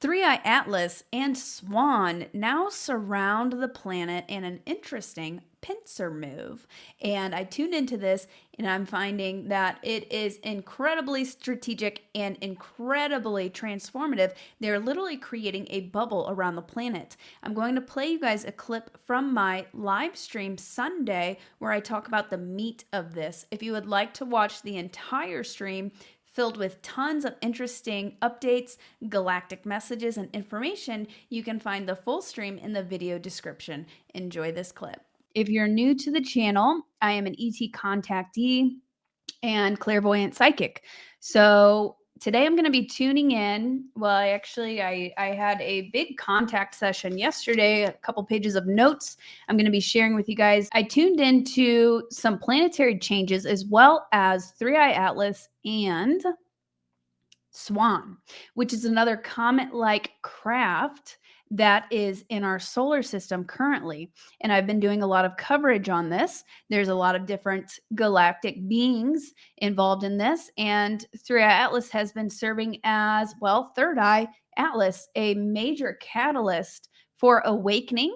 Three-Eye Atlas and Swan now surround the planet in an interesting pincer move. And I tuned into this and I'm finding that it is incredibly strategic and incredibly transformative. They're literally creating a bubble around the planet. I'm going to play you guys a clip from my live stream Sunday where I talk about the meat of this. If you would like to watch the entire stream, filled with tons of interesting updates, galactic messages, and information, you can find the full stream in the video description. Enjoy this clip. If you're new to the channel, I am an ET contactee and clairvoyant psychic. So today I'm going to be tuning in. Well, I had a big contact session yesterday, a couple pages of notes I'm going to be sharing with you guys. I tuned into some planetary changes as well as Three-Eye Atlas and Swan, which is another comet-like craft that is in our solar system currently. And I've been doing a lot of coverage on this. There's a lot of different galactic beings involved in this. And Three-Eye Atlas has been serving as, well, Third Eye Atlas, a major catalyst for awakening,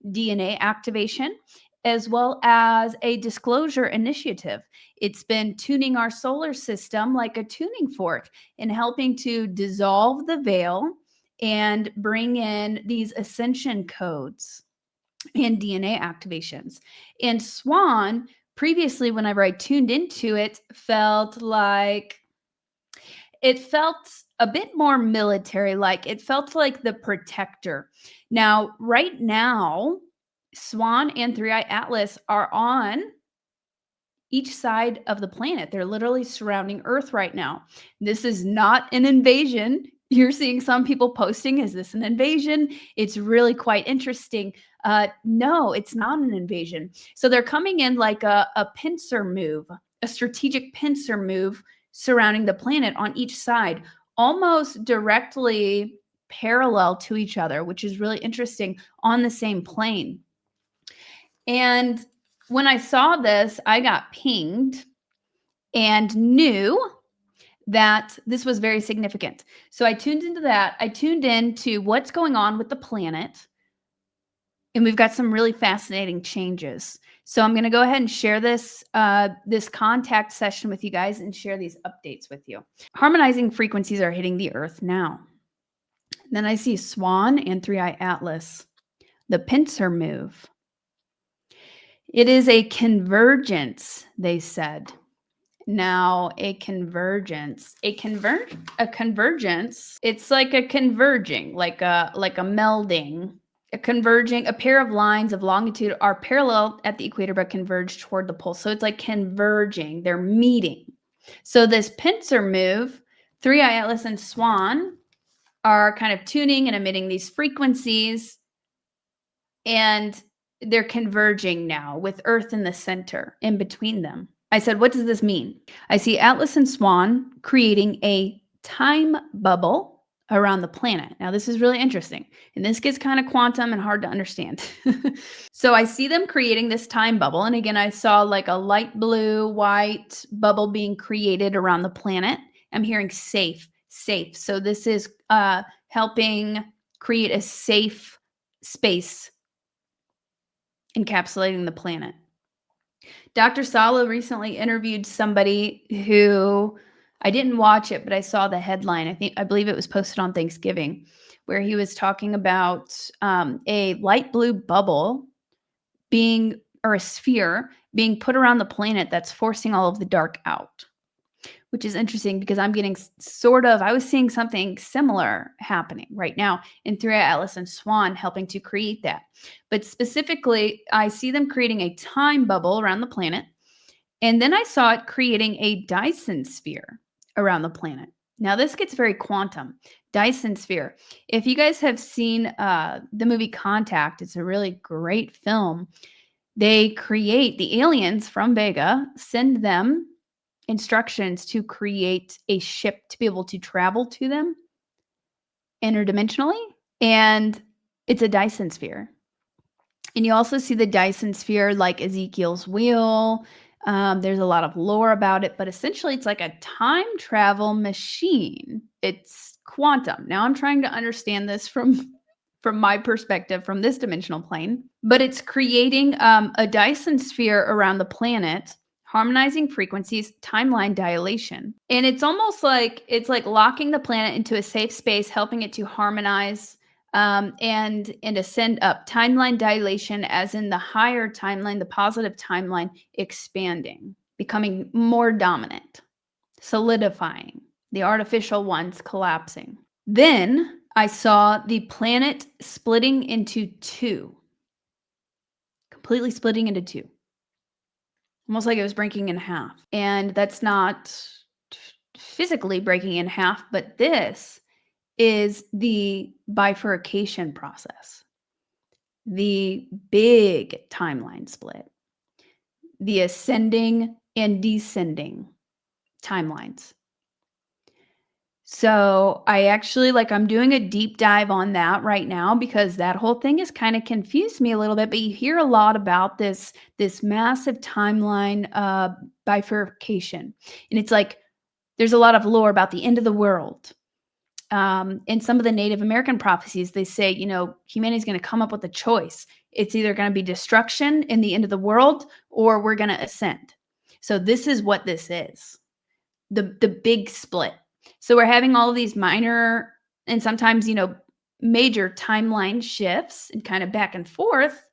DNA activation, as well as a disclosure initiative. It's been tuning our solar system like a tuning fork and helping to dissolve the veil and bring in these ascension codes and DNA activations. And Swan, previously, whenever I tuned into it, felt a bit more military like. It felt like the protector. Now, right now, Swan and Three-Eye Atlas are on each side of the planet. They're literally surrounding Earth right now. This is not an invasion. You're seeing some people posting, is this an invasion? It's really quite interesting. No, it's not an invasion. So they're coming in like a pincer move, a strategic pincer move surrounding the planet on each side, almost directly parallel to each other, which is really interesting, on the same plane. And when I saw this, I got pinged and knew that this was very significant. So I tuned into that. I tuned into what's going on with the planet. And we've got some really fascinating changes. So I'm going to go ahead and share this contact session with you guys and share these updates with you. Harmonizing frequencies are hitting the Earth now. Then I see Swan and Three-Eye Atlas, the pincer move. It is a convergence, they said. Now, a convergence, it's like a converging, like a melding, a converging, a pair of lines of longitude are parallel at the equator but converge toward the pole. So it's like converging, they're meeting. So this pincer move, Three-Eye Atlas and Swan are kind of tuning and emitting these frequencies, and they're converging now with Earth in the center in between them. I said, what does this mean? I see Atlas and Swan creating a time bubble around the planet. Now, this is really interesting, and this gets kind of quantum and hard to understand. So I see them creating this time bubble. And again, I saw like a light blue, white bubble being created around the planet. I'm hearing safe. So this is helping create a safe space encapsulating the planet. Dr. Salla recently interviewed somebody who, I didn't watch it, but I saw the headline. I believe it was posted on Thanksgiving, where he was talking about a light blue bubble being, or a sphere being put around the planet that's forcing all of the dark out, which is interesting because I'm getting I was seeing something similar happening right now in Three-Eye Atlas and Swan helping to create that. But specifically, I see them creating a time bubble around the planet. And then I saw it creating a Dyson sphere around the planet. Now, this gets very quantum. Dyson sphere. If you guys have seen the movie Contact, it's a really great film. They create the aliens from Vega, send them instructions to create a ship to be able to travel to them interdimensionally. And it's a Dyson sphere. And you also see the Dyson sphere like Ezekiel's wheel. There's a lot of lore about it, but essentially it's like a time travel machine. It's quantum. Now I'm trying to understand this from my perspective, from this dimensional plane, but it's creating a Dyson sphere around the planet, harmonizing frequencies, timeline dilation. And it's almost like it's like locking the planet into a safe space, helping it to harmonize and ascend up. Timeline dilation, as in the higher timeline, the positive timeline expanding, becoming more dominant, solidifying, the artificial ones collapsing. Then I saw the planet splitting into two, completely splitting into two, almost like it was breaking in half. And that's not physically breaking in half, but this is the bifurcation process, the big timeline split, the ascending and descending timelines. So I actually I'm doing a deep dive on that right now because that whole thing has kind of confused me a little bit. But you hear a lot about this massive timeline bifurcation, and it's like there's a lot of lore about the end of the world. In some of the Native American prophecies, they say, humanity's going to come up with a choice. It's either going to be destruction in the end of the world, or we're going to ascend. So this is what this is, the big split. So we're having all of these minor and sometimes, major timeline shifts and kind of back and forth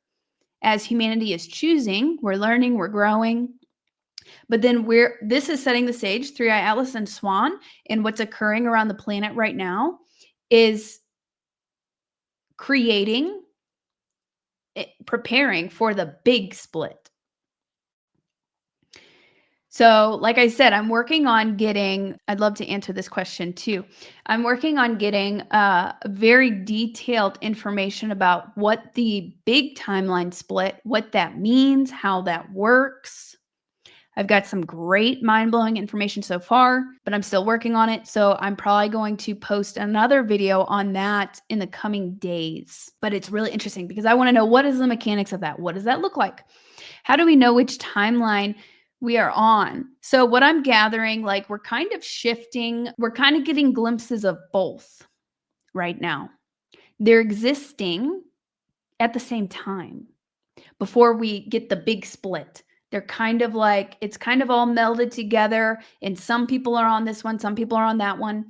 as humanity is choosing. We're learning, we're growing. But then this is setting the stage, Three-Eye Atlas and Swan, and what's occurring around the planet right now is preparing for the big split. So, like I said, I'm working on I'd love to answer this question too. I'm working on getting very detailed information about what the big timeline split, what that means, how that works. I've got some great mind-blowing information so far, but I'm still working on it. So I'm probably going to post another video on that in the coming days. But it's really interesting because I want to know, what is the mechanics of that? What does that look like? How do we know which timeline we are on? So what I'm gathering, we're kind of shifting, we're kind of getting glimpses of both right now. They're existing at the same time before we get the big split. They're kind of it's kind of all melded together, and some people are on this one, some people are on that one.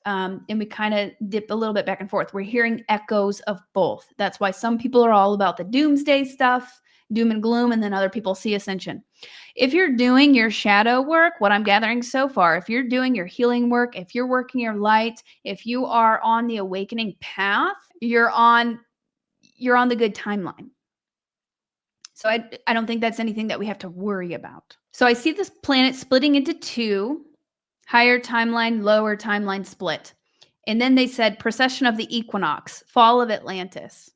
And we kind of dip a little bit back and forth. We're hearing echoes of both. That's why some people are all about the doomsday stuff, doom and gloom, and then other people see ascension. If you're doing your shadow work, what I'm gathering so far, if you're doing your healing work, if you're working your light, if you are on the awakening path, you're on the good timeline. So I don't think that's anything that we have to worry about. So I see this planet splitting into two, higher timeline, lower timeline split. And then they said precession of the equinox, fall of Atlantis.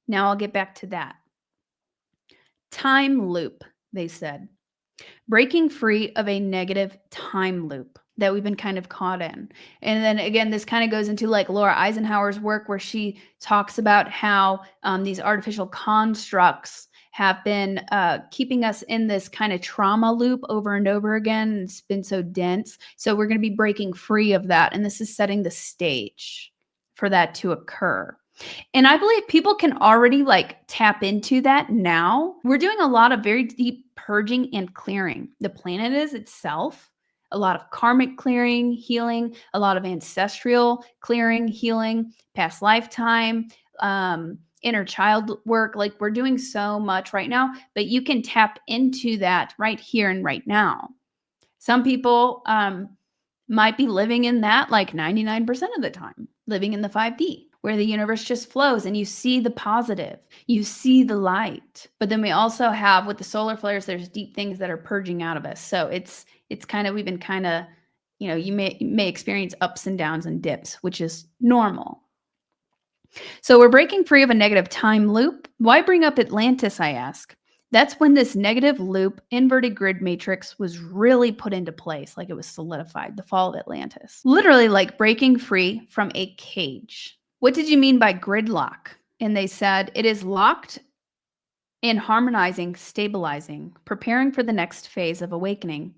Now I'll get back to that. Time loop, they said. Breaking free of a negative time loop that we've been kind of caught in. And then again, this kind of goes into Laura Eisenhower's work, where she talks about how these artificial constructs have been keeping us in this kind of trauma loop over and over again. It's been so dense. So we're going to be breaking free of that. And this is setting the stage for that to occur. And I believe people can already tap into that now. We're doing a lot of very deep purging and clearing. The planet is itself, a lot of karmic clearing, healing, a lot of ancestral clearing, healing, past lifetime, inner child work. We're doing so much right now, but you can tap into that right here and right now. Some people might be living in that 99% of the time, living in the 5D, where the universe just flows and you see the positive, you see the light. But then we also have, with the solar flares, there's deep things that are purging out of us. So it's kind of, we've been kind of, you may experience ups and downs and dips, which is normal. So we're breaking free of a negative time loop. Why bring up Atlantis, I ask? That's when this negative loop inverted grid matrix was really put into place, it was solidified, the fall of Atlantis. Literally breaking free from a cage. What did you mean by gridlock? And they said, it is locked in harmonizing, stabilizing, preparing for the next phase of awakening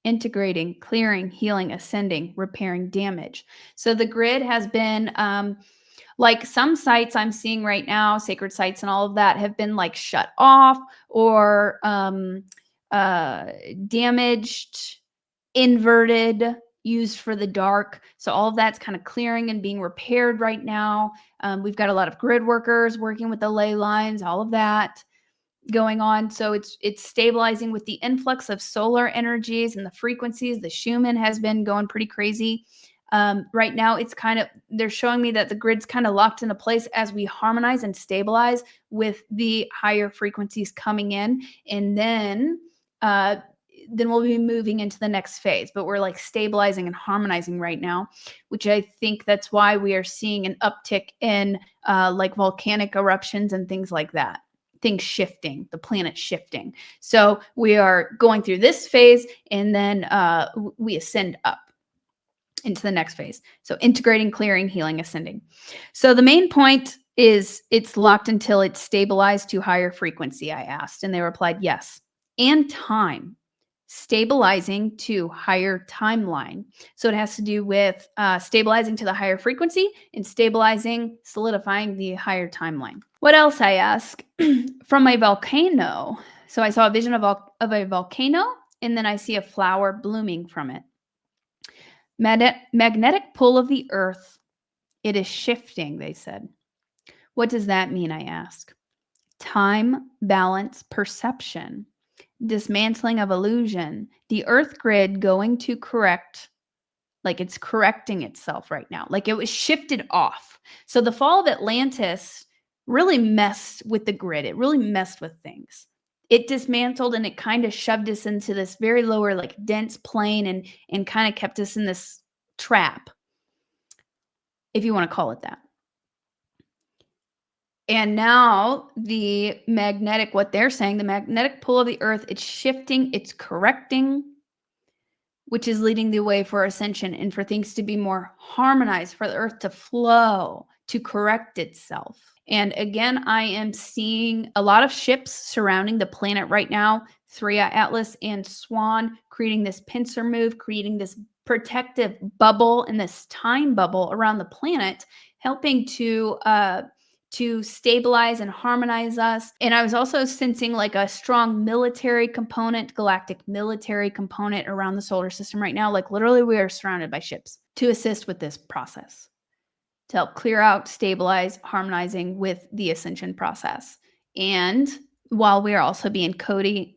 integrating, clearing, healing, ascending, repairing damage. So the grid has been like some sites I'm seeing right now, sacred sites and all of that have been like shut off or uh, damaged, inverted, used for the dark. So all of that's kind of clearing and being repaired right now. We've got a lot of grid workers working with the ley lines, all of that going on. So it's stabilizing with the influx of solar energies and the frequencies. The Schumann has been going pretty crazy. Right now, it's kind of, they're showing me that the grid's kind of locked into place as we harmonize and stabilize with the higher frequencies coming in. And then we'll be moving into the next phase, but we're like stabilizing and harmonizing right now, which I think that's why we are seeing an uptick in like volcanic eruptions and things like that. Things shifting, the planet shifting. So we are going through this phase and then we ascend up into the next phase. So integrating, clearing, healing, ascending. So the main point is it's locked until it's stabilized to higher frequency, I asked, and they replied yes. And time, stabilizing to higher timeline. So it has to do with stabilizing to the higher frequency and stabilizing, solidifying the higher timeline. What else, I ask? From a volcano. So I saw a vision of a volcano, and then I see a flower blooming from it. Magnetic pull of the earth. It is shifting, they said. What does that mean, I ask? Time, balance, perception, dismantling of illusion, the earth grid going to correct, like it's correcting itself right now, like it was shifted off. So the fall of Atlantis really messed with the grid. It really messed with things. It dismantled and it kind of shoved us into this very lower, like dense plane and kind of kept us in this trap, if you want to call it that. And now the magnetic, what they're saying, the magnetic pull of the earth, it's shifting, it's correcting, which is leading the way for ascension and for things to be more harmonized, for the earth to flow, to correct itself. And again, I am seeing a lot of ships surrounding the planet right now, 3i Atlas and Swan, creating this pincer move, creating this protective bubble and this time bubble around the planet, helping to stabilize and harmonize us. And I was also sensing like a strong military component, galactic military component around the solar system right now. Like literally we are surrounded by ships to assist with this process, to help clear out, stabilize, harmonizing with the ascension process. And while we are also being encoded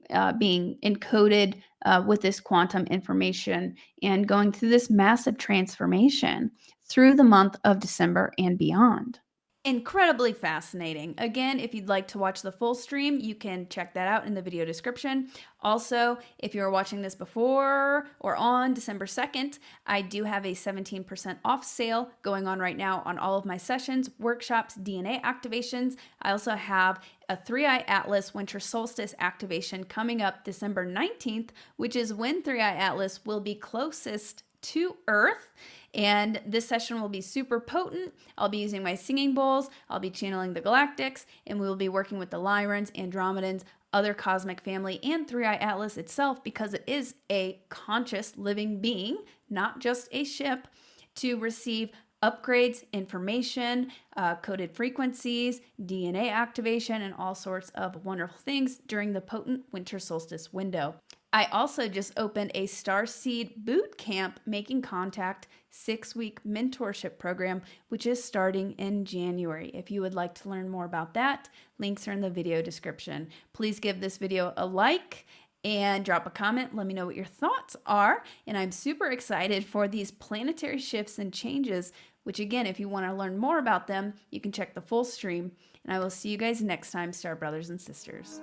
with this quantum information and going through this massive transformation through the month of December and beyond. Incredibly fascinating. Again, if you'd like to watch the full stream, you can check that out in the video description. Also, if you're watching this before or on December 2nd, I do have a 17% off sale going on right now on all of my sessions, workshops, DNA activations. I also have a 3i Atlas Winter Solstice activation coming up December 19th, which is when 3i Atlas will be closest to Earth. And this session will be super potent. I'll be using my singing bowls, I'll be channeling the galactics, and we will be working with the Lyrans, Andromedans, other cosmic family, and 3i Atlas itself, because it is a conscious living being, not just a ship, to receive upgrades, information, coded frequencies, DNA activation, and all sorts of wonderful things during the potent winter solstice window. I also just opened a Starseed BOOTCAMP Making Contact 6-week mentorship program, which is starting in January. If you would like to learn more about that, links are in the video description. Please give this video a like and drop a comment. Let me know what your thoughts are. And I'm super excited for these planetary shifts and changes, which again, if you want to learn more about them, you can check the full stream. And I will see you guys next time, Star Brothers and Sisters.